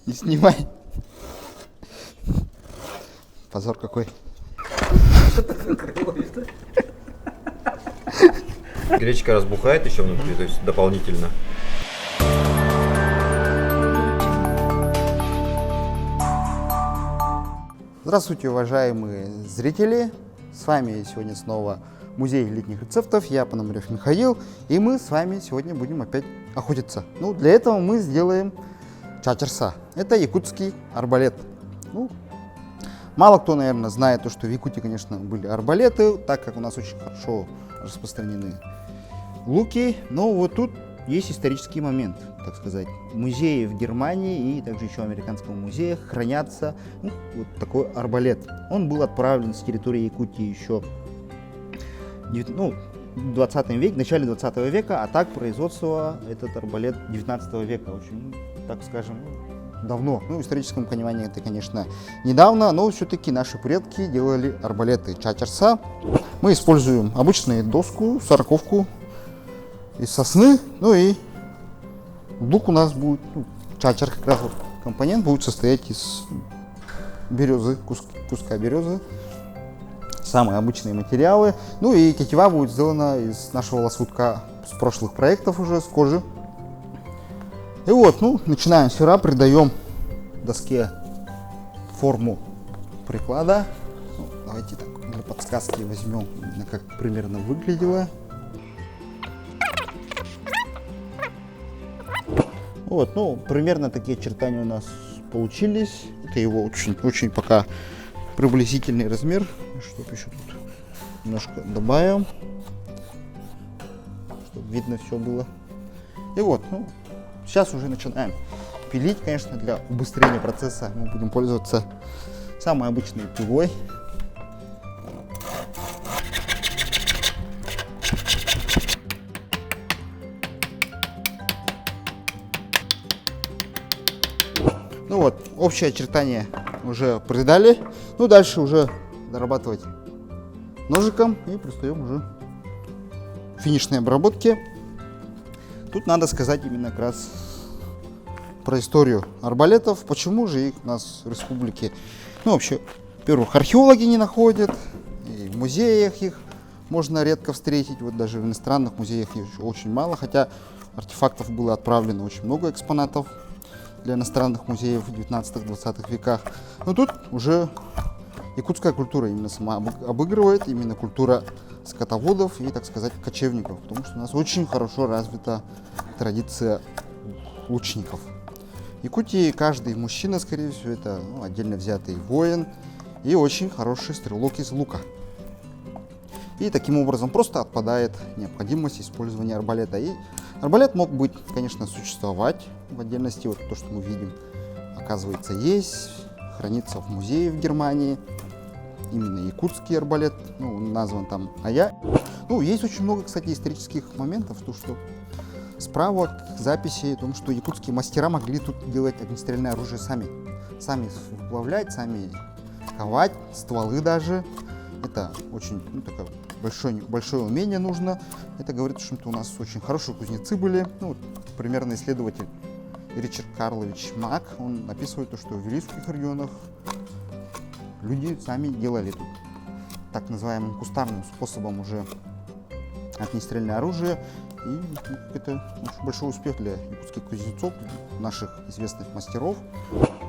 Не снимай. Позор какой. Гречка разбухает еще внутри, то есть дополнительно. Здравствуйте, уважаемые зрители! С вами сегодня снова Музей летних рецептов, я Пономарев Михаил, и мы с вами сегодня будем опять охотиться. Ну, для этого мы сделаем чачерса. Это якутский арбалет. Ну, мало кто, наверное, знает то, что в Якутии, конечно, были арбалеты, так как у нас очень хорошо распространены луки, но вот тут есть исторический момент, так сказать. В музее в Германии и также еще в американском музее хранятся вот такой арбалет. Он был отправлен с территории Якутии еще в 20 веке, в начале 20 века, а так производство этот арбалет 19 века, очень, так скажем, давно. Ну, в историческом понимании это, конечно, недавно, но все-таки наши предки делали арбалеты чачерса. Мы используем обычную доску, сороковку из сосны, ну и лук у нас будет, чачер как раз вот, компонент будет состоять из березы, куска березы. Самые обычные материалы. Ну и тетива будет сделана из нашего лоскутка с прошлых проектов уже, с кожи. И вот, начинаем с пера, придаем доске форму приклада. Давайте так, для подсказки возьмем, как примерно выглядело. Вот, примерно такие очертания у нас получились. Это его очень пока приблизительный размер. Чтобы еще тут немножко добавим, чтобы видно все было. И вот, сейчас уже начинаем пилить. Конечно, для убыстрения процесса мы будем пользоваться самой обычной пилой. Ну вот, общее очертание уже придали. Ну, дальше уже дорабатывать ножиком и пристаем уже к финишной обработке. Тут надо сказать именно как раз про историю арбалетов. Почему же их у нас в республике, вообще, во-первых, археологи не находят, и в музеях их можно редко встретить, вот даже в иностранных музеях их очень мало, хотя артефактов было отправлено очень много экспонатов для иностранных музеев в 19-20 веках. Но тут уже якутская культура именно сама обыгрывает, именно культура скотоводов и, так сказать, кочевников, потому что у нас очень хорошо развита традиция лучников. В Якутии каждый мужчина, скорее всего, это отдельно взятый воин и очень хороший стрелок из лука. И таким образом просто отпадает необходимость использования арбалета. И арбалет мог быть, конечно, существовать в отдельности, вот то, что мы видим, оказывается, есть, хранится в музее в Германии. Именно якутский арбалет, назван там Ая. Есть очень много, кстати, исторических моментов, то, что справок, записей о том, что якутские мастера могли тут делать огнестрельное оружие сами. Сами вплавлять, сами ковать, стволы даже. Это очень такое большое умение нужно. Это говорит, что у нас очень хорошие кузнецы были. Примерно исследователь Ричард Карлович Мак, он описывает то, что в Вилийских регионах люди сами делали тут так называемым кустарным способом уже огнестрельное оружие. И это очень большой успех для якутских кузнецов, наших известных мастеров.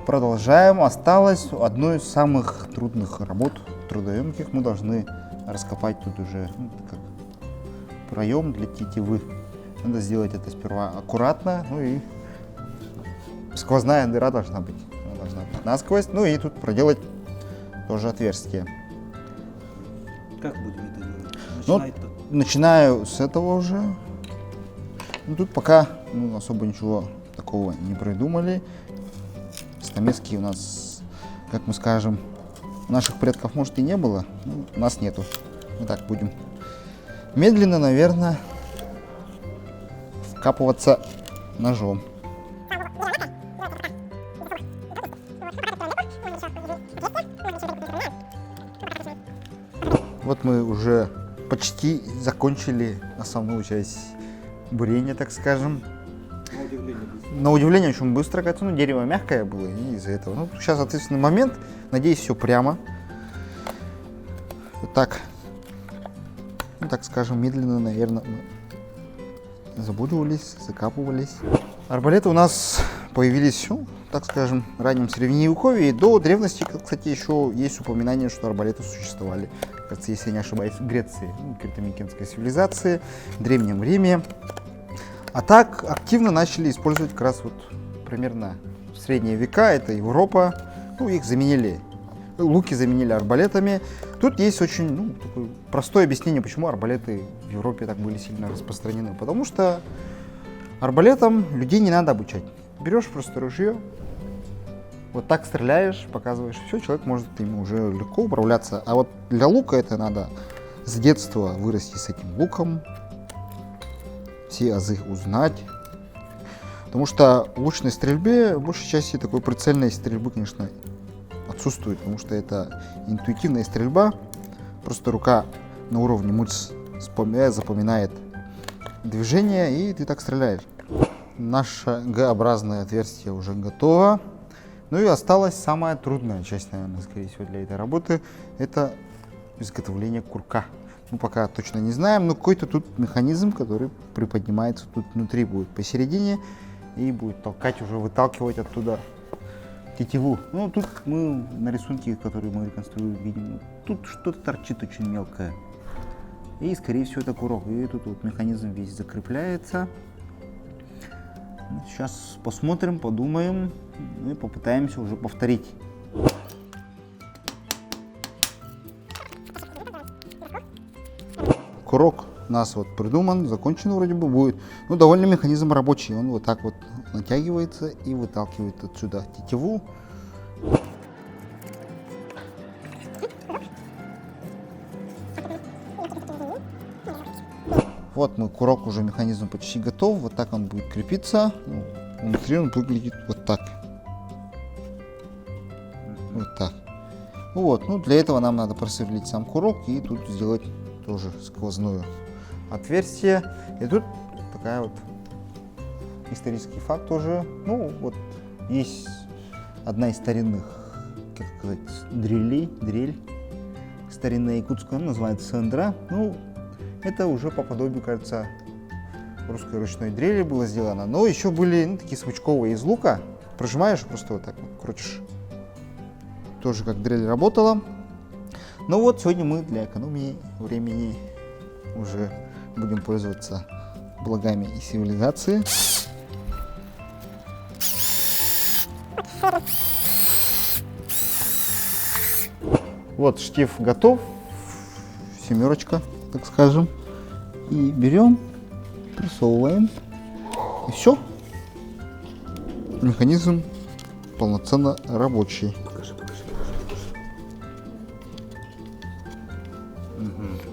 Продолжаем. Осталось одно из самых трудных работ, трудоемких. Мы должны раскопать тут уже как проем для тетивы. Надо сделать это сперва аккуратно, и сквозная дыра должна быть. Она должна быть насквозь. И тут проделать тоже отверстие. Как будем это делать? Начинаю с этого уже. Тут пока особо ничего такого не придумали. Стамески у нас, как мы скажем, у наших предков, может, и не было, у нас нету. Мы так будем медленно, наверное, вкапываться ножом. Вот мы уже почти закончили основную часть бурения, так скажем. на удивление очень быстро, кажется, ну, дерево мягкое было, и из-за этого. Ну, сейчас ответственный момент, надеюсь, все прямо. Вот так, ну, так скажем, медленно, наверное, забуривались, закапывались. Арбалеты у нас появились, ну, так скажем, в раннем средневековье. И до древности, кстати, еще есть упоминание, что арбалеты существовали, кажется, если я не ошибаюсь, в Греции, ну, крито-микенской цивилизации, в Древнем Риме. А так активно начали использовать как раз вот примерно в средние века, это Европа, ну, их заменили, луки заменили арбалетами. Тут есть очень, ну, такое простое объяснение, почему арбалеты в Европе так были сильно распространены. Потому что арбалетам людей не надо обучать. Берешь просто ружье, вот так стреляешь, показываешь, все, человек может им уже легко управляться. А вот для лука это надо с детства вырасти с этим луком, все азы узнать. Потому что в лучной стрельбе, в большей части такой прицельной стрельбы, конечно, отсутствует, потому что это интуитивная стрельба. Просто рука на уровне мышц запоминает движение, и ты так стреляешь. Наше Г-образное отверстие уже готово. Ну и осталась самая трудная часть, наверное, скорее всего, для этой работы. Это изготовление курка. Ну, пока точно не знаем, но какой-то тут механизм, который приподнимается тут внутри, будет посередине и будет толкать, уже выталкивать оттуда тетиву. Ну, тут мы на рисунке, который мы реконструируем, видим, тут что-то торчит очень мелкое. И, скорее всего, это курок. И тут вот механизм весь закрепляется. Сейчас посмотрим, подумаем и попытаемся уже повторить. Курок у нас вот придуман, закончен вроде бы будет. Ну, довольно механизм рабочий. Он вот так вот натягивается и выталкивает отсюда тетиву. Вот мой курок, уже механизм почти готов. Вот так он будет крепиться. Ну, внутри он выглядит вот так. Вот так. Вот, ну для этого нам надо просверлить сам курок и тут сделать тоже сквозное отверстие. И тут такая вот исторический факт тоже. Ну вот есть одна из старинных, как сказать, дрель старинная якутская, называется сандра. Ну, это уже по подобию, кажется, русской ручной дрели было сделано. Но еще были, ну, такие смычковые из лука. Прожимаешь, просто вот так вот крутишь. Тоже как дрель работала. Ну вот, сегодня мы для экономии времени уже будем пользоваться благами и цивилизации. Вот штиф готов. Семерочка, так скажем. И берем, присовываем. И все. Механизм полноценно рабочий.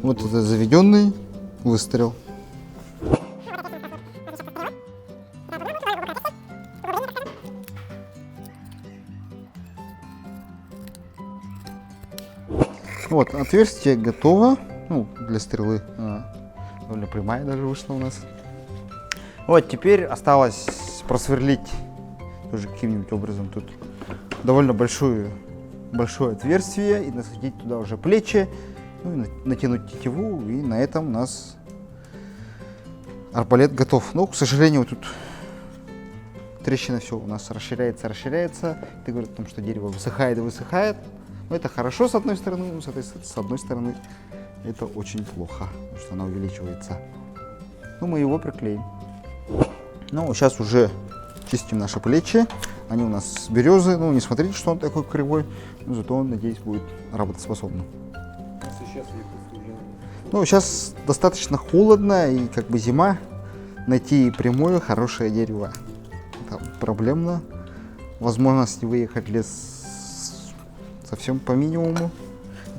Вот это заведенный выстрел. Вот, отверстие готово. Ну, для стрелы. Довольно прямая даже вышла у нас. Вот, теперь осталось просверлить тоже каким-нибудь образом тут довольно большое отверстие и насадить туда уже плечи. Ну, и натянуть тетиву, и на этом у нас арбалет готов. Но, к сожалению, тут трещина все у нас расширяется. Это говорит о том, что дерево высыхает и высыхает. Но это хорошо с одной стороны, но с одной стороны это очень плохо, потому что она увеличивается. Ну, мы его приклеим. Ну, сейчас уже чистим наши плечи. Они у нас с березы. Ну, не смотрите, что он такой кривой, но зато он, надеюсь, будет работоспособным. Ну, сейчас достаточно холодно и как бы зима. Найти прямое, хорошее дерево это проблемно. Возможность выехать в лес совсем по минимуму.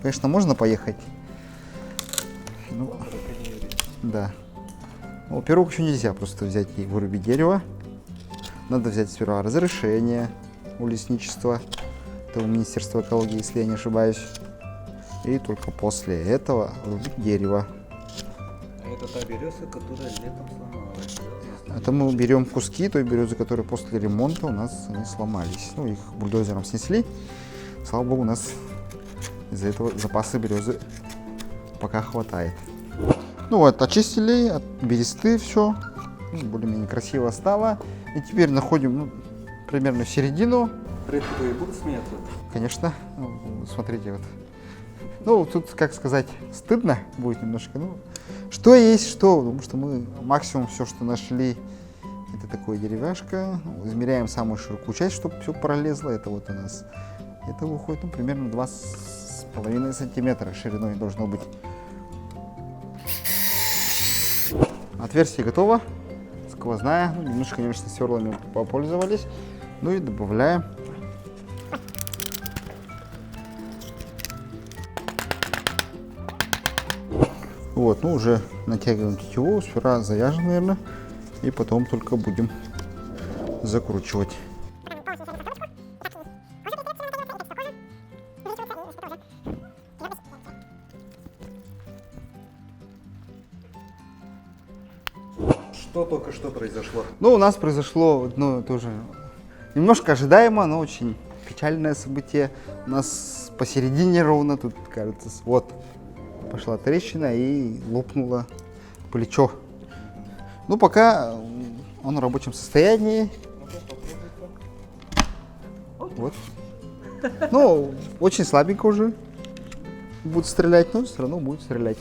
Конечно, можно поехать. Ну, да. Но, во-первых, еще нельзя просто взять и вырубить дерево. Надо взять сперва разрешение у лесничества, это у Министерства экологии, если я не ошибаюсь. И только после этого рубить дерево. А это та береза, которая летом сломалась. Это мы берем куски той березы, которые после ремонта у нас они сломались. Ну, их бульдозером снесли. Слава богу, у нас из-за этого запасы березы пока хватает. Ну вот, очистили от бересты все. Более-менее красиво стало. И теперь находим примерно середину. Редко и будут смеяться. Конечно. Ну, смотрите, вот. Ну, тут, как сказать, стыдно будет немножко. Ну, что есть что, потому что мы максимум все, что нашли, это такое деревяшка. Измеряем самую широкую часть, чтобы все пролезло. Это вот у нас, это выходит, примерно 2,5 сантиметра шириной должно быть. Отверстие готово. Сквозная. Ну, немножко, конечно, сверлами попользовались. Ну и добавляем. Вот, ну уже натягиваем тетиву, сперва завяжем, наверное, и потом только будем закручивать. Что только что произошло? Ну, у нас произошло одно тоже немножко ожидаемо, но очень печальное событие. У нас посередине ровно, тут, кажется, вот, пошла трещина и лопнуло плечо. Ну, пока он в рабочем состоянии. Вот. Ну, очень слабенько уже будет стрелять, но все равно будет стрелять.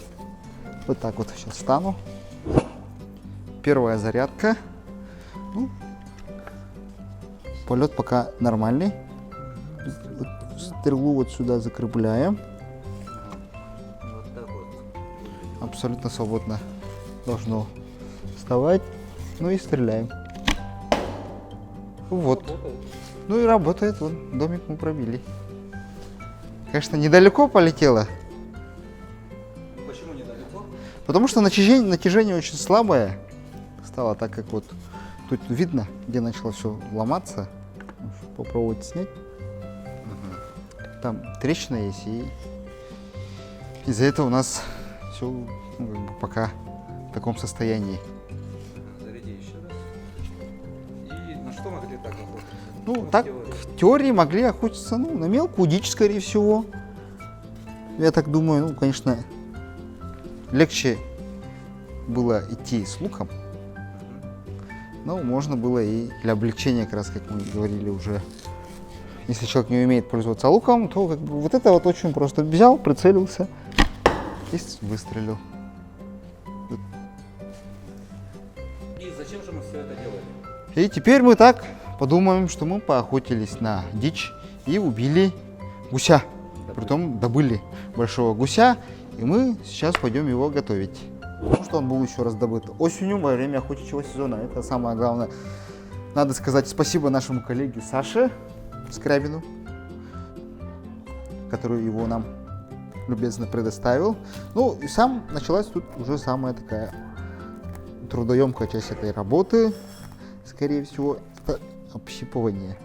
Вот так вот сейчас встану. Первая зарядка. Ну, полет пока нормальный. Стрелу вот сюда закрепляем. Вот так вот. Абсолютно свободно должно вставать. Ну и стреляем. Вот. Ну и работает. Вон, домик мы пробили. Конечно, недалеко полетело. Почему недалеко? Потому что натяжение очень слабое стало, так как вот тут видно, где начало все ломаться. Попробовать снять. Там трещина есть, и из-за этого у нас все пока в таком состоянии. Заряди еще раз. И на что могли так охотиться? Ну, так в теории могли охотиться на мелкую дичь, скорее всего. Я так думаю, ну, конечно, легче было идти с луком. Но можно было и для облегчения, как раз, как мы говорили уже. Если человек не умеет пользоваться луком, то как бы вот это вот очень просто. Взял, прицелился и выстрелил. И зачем же мы все это делали? И теперь мы так подумаем, что мы поохотились на дичь и убили гуся. Притом добыли большого гуся, и мы сейчас пойдем его готовить. Потому что он был еще раз добыт осенью во время охотничьего сезона. Это самое главное. Надо сказать спасибо нашему коллеге Саше Скрябину, который его нам любезно предоставил. Ну и сам началась тут уже самая такая трудоемкая часть этой работы. Скорее всего, это общипывание.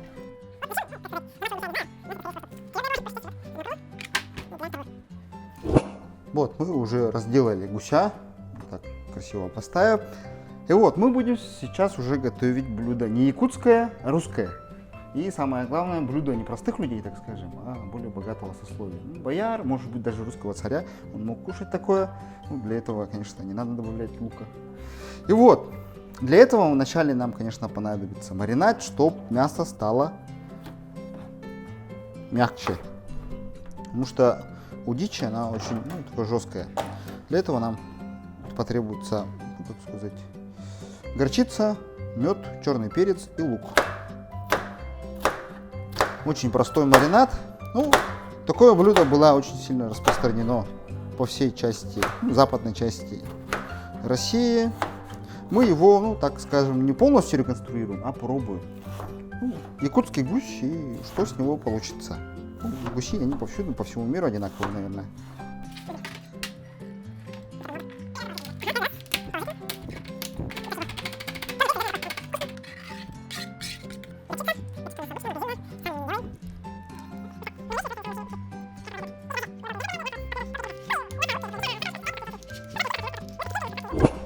Вот, мы уже разделали гуся, так красиво поставив. И вот, мы будем сейчас уже готовить блюдо не якутское, а русское. И самое главное, блюдо не простых людей, так скажем, а более богатого сословия. Ну, бояр, может быть, даже русского царя, он мог кушать такое. Ну, для этого, конечно, не надо добавлять лука. И вот, для этого вначале нам, конечно, понадобится маринад, чтобы мясо стало мягче. Потому что у дичи она очень такая жесткая. Для этого нам потребуется, как сказать, горчица, мед, черный перец и лук. Очень простой маринад. Ну, такое блюдо было очень сильно распространено по всей части, западной части России. Мы его, так скажем, не полностью реконструируем, а пробуем. Якутский гусь, и что с него получится. Гуси, они повсюду, по всему миру одинаковые, наверное.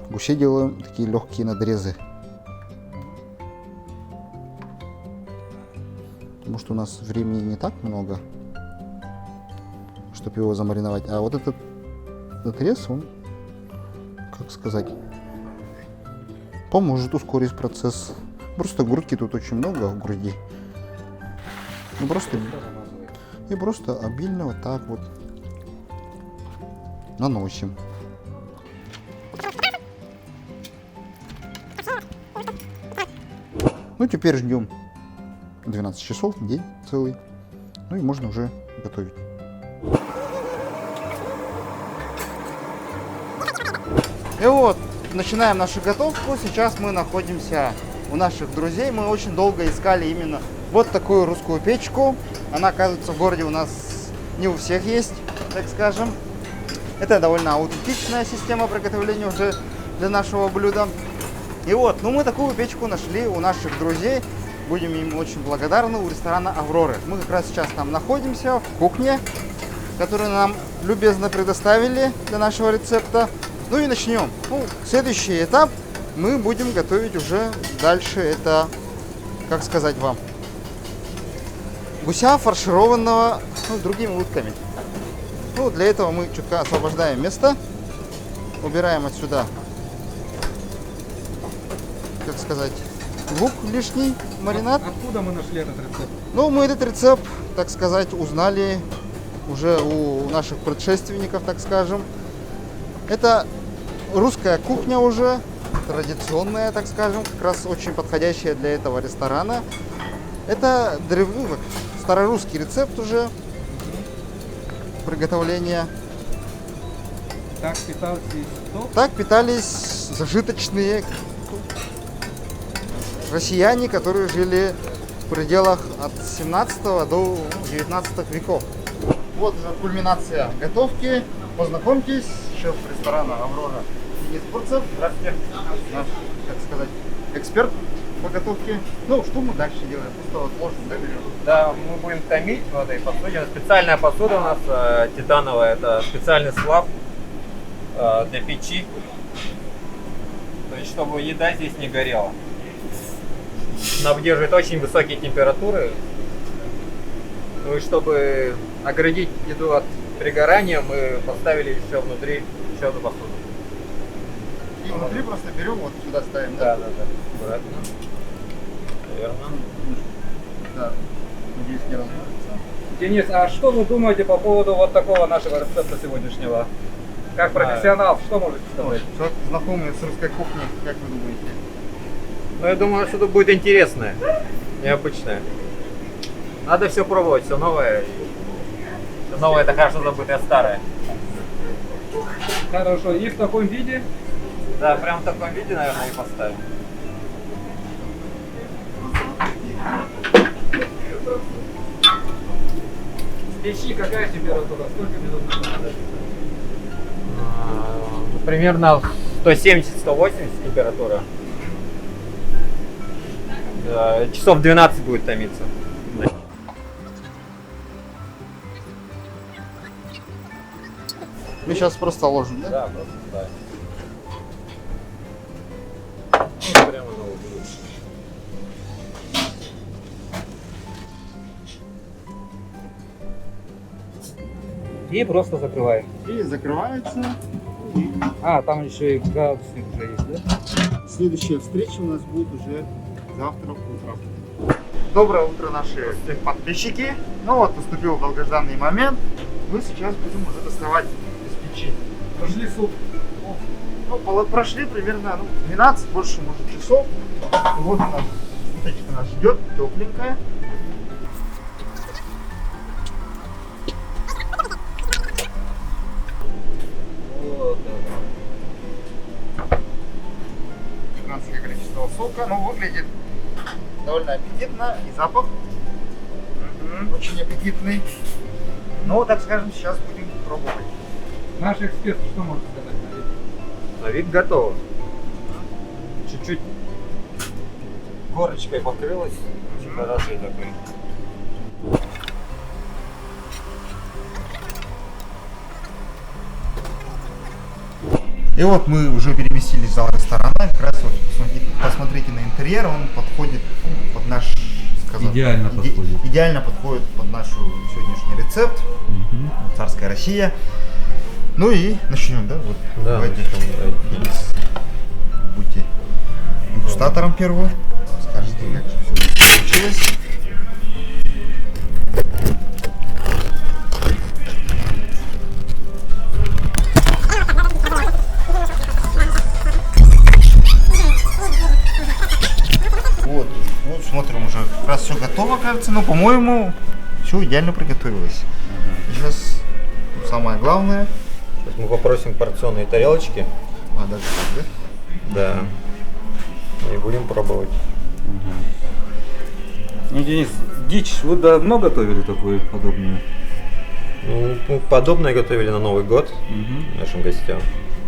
Гусей делаем такие легкие надрезы. у нас времени не так много, чтобы его замариновать. А вот этот натрез, он, как сказать, поможет ускорить процесс. Просто грудки тут очень много в груди. Ну, просто, и просто обильно вот так вот наносим. Ну, теперь ждем 12 часов, день целый. Ну и можно уже готовить. И вот, начинаем нашу готовку. Сейчас мы находимся у наших друзей. Мы очень долго искали именно вот такую русскую печку. Она, оказывается, в городе у нас не у всех есть, так скажем. Это довольно аутентичная система приготовления уже для нашего блюда. И вот, ну мы такую печку нашли у наших друзей. Будем им очень благодарны, у ресторана «Авроры». Мы как раз сейчас там находимся, в кухне, которую нам любезно предоставили для нашего рецепта. Ну и начнем. Ну, следующий этап мы будем готовить уже дальше. Это, как сказать вам, гуся, фаршированного другими утками. Ну, для этого мы чутка освобождаем место, убираем отсюда, как сказать, лук лишний, маринад. Откуда мы нашли этот рецепт? Ну, мы этот рецепт, так сказать, узнали уже у наших предшественников, так скажем. Это русская кухня уже, традиционная, так скажем, как раз очень подходящая для этого ресторана. Это старорусский рецепт уже приготовления. Так питался кто? Так питались зажиточные россияне, которые жили в пределах от 17 до 19 веков. Вот уже кульминация готовки. Познакомьтесь, шеф ресторана «Аврора» Денис Бурцев. Здравствуйте. Наш, так сказать, эксперт по готовке. Ну, что мы дальше делаем? Просто вот ложку, да, берем? Да, мы будем томить в этой посуде. Специальная посуда у нас титановая, это специальный сплав для печи. То есть, чтобы еда здесь не горела. Она выдерживает очень высокие температуры. Ну и чтобы оградить еду от пригорания, мы поставили еще внутри еще одну посуду. И внутри просто берем, вот сюда ставим, Да, да? да, да. Аккуратно. Наверное. Да. Надеюсь, не разбудится. Денис, а что вы думаете по поводу вот такого нашего рецепта сегодняшнего? Как профессионал, что можете сказать? Человек, знакомый с русской кухней, как вы думаете? Ну, я думаю, что это будет интересное, необычное. Надо все пробовать, все новое. Все новое это хорошо забытое старое. Хорошо, и в таком виде? Да, прям в таком виде, наверное, и поставим. В печи какая температура? Сколько минут надо? Примерно 170-180 температура. Да, часов 12 будет томиться. Мы сейчас просто ложим, да? Да, просто ставим. Ну, прямо на углу. И просто закрываем. И закрывается. А, там еще и градусник уже есть, да? Следующая встреча у нас будет уже завтра утром. Доброе утро, наши подписчики. Ну вот, наступил долгожданный момент. Мы сейчас будем уже доставать из печи. Пошли суп. Ну, прошли примерно 12, больше, может, часов. Вот у нас уточка наша идет, тепленькая. Вот, да. Гигантское количество сока. Ну, выглядит довольно аппетитно. И запах очень аппетитный. Ну, так скажем, сейчас будем пробовать. Наш эксперт, что может сказать на вид? На вид готово. Чуть-чуть корочкой покрылась. Очень хороший такой. И вот мы уже переместились в зал ресторана. Как раз вот посмотрите на интерьер, он подходит под наш, сказал, Идеально подходит. идеально подходит под наш сегодняшний рецепт. Царская Россия. Ну и начнем, да? Вот, Да, давайте. начнем, Денис, будьте дегустатором первого. Скажите, как все получилось. Вот, смотрим, уже как раз все готово, кажется, но, по-моему, все идеально приготовилось. Сейчас самое главное. Сейчас мы попросим порционные тарелочки. А, даже так, да? Да. И будем пробовать. Ну, Денис, дичь вы давно готовили такую подобную? Ну, мы подобное готовили на Новый год нашим гостям.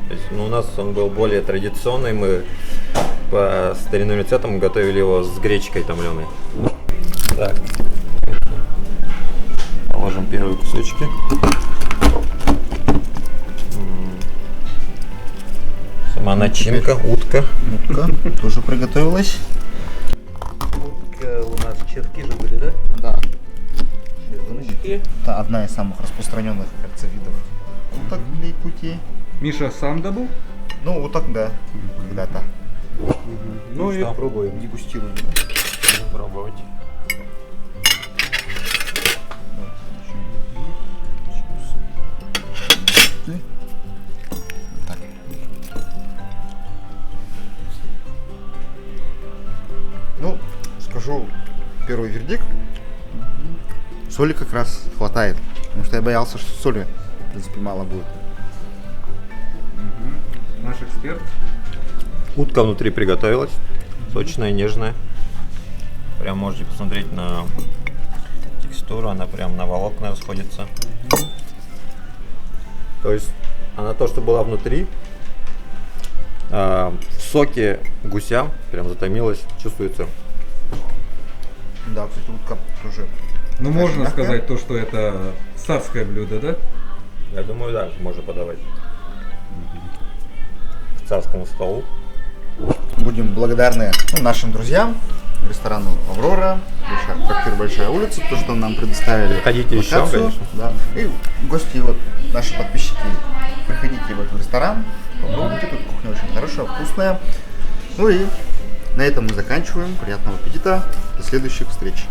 То есть, у нас он был более традиционный. Мы по старинным рецептам готовили его с гречкой томленой. Так. Положим первые кусочки. Сама начинка, утка. Утка тоже приготовилась. У нас черки же были, да? Да. Чернышки. Это одна из самых распространенных, кажется, видов уток для Якутии. Миша сам добыл? Ну, уток, да, когда-то. Ну и что? пробуем. Дегустируем. Будем пробовать. Так. Ну, скажу первый вердикт. Соли как раз хватает. Потому что я боялся, что соли, в принципе, мало будет. Наш эксперт. Утка внутри приготовилась. Сочная, нежная. Прям можете посмотреть на текстуру. Она прям на волокна расходится. То есть она то, что была внутри, в соке гуся прям затомилась. Чувствуется. Да, кстати, утка тоже. Ну, можно мягкая. сказать то, что это царское блюдо, да? Я думаю, да, можно подавать к царскому столу. Будем благодарны нашим друзьям, ресторану «Аврора», трактир «Большая улица», то, что нам предоставили Приходите еще, локацию. конечно. Да. И гости, вот, наши подписчики, приходите в этот ресторан, попробуйте, тут кухня очень хорошая, вкусная. Ну и на этом мы заканчиваем. Приятного аппетита, до следующих встреч.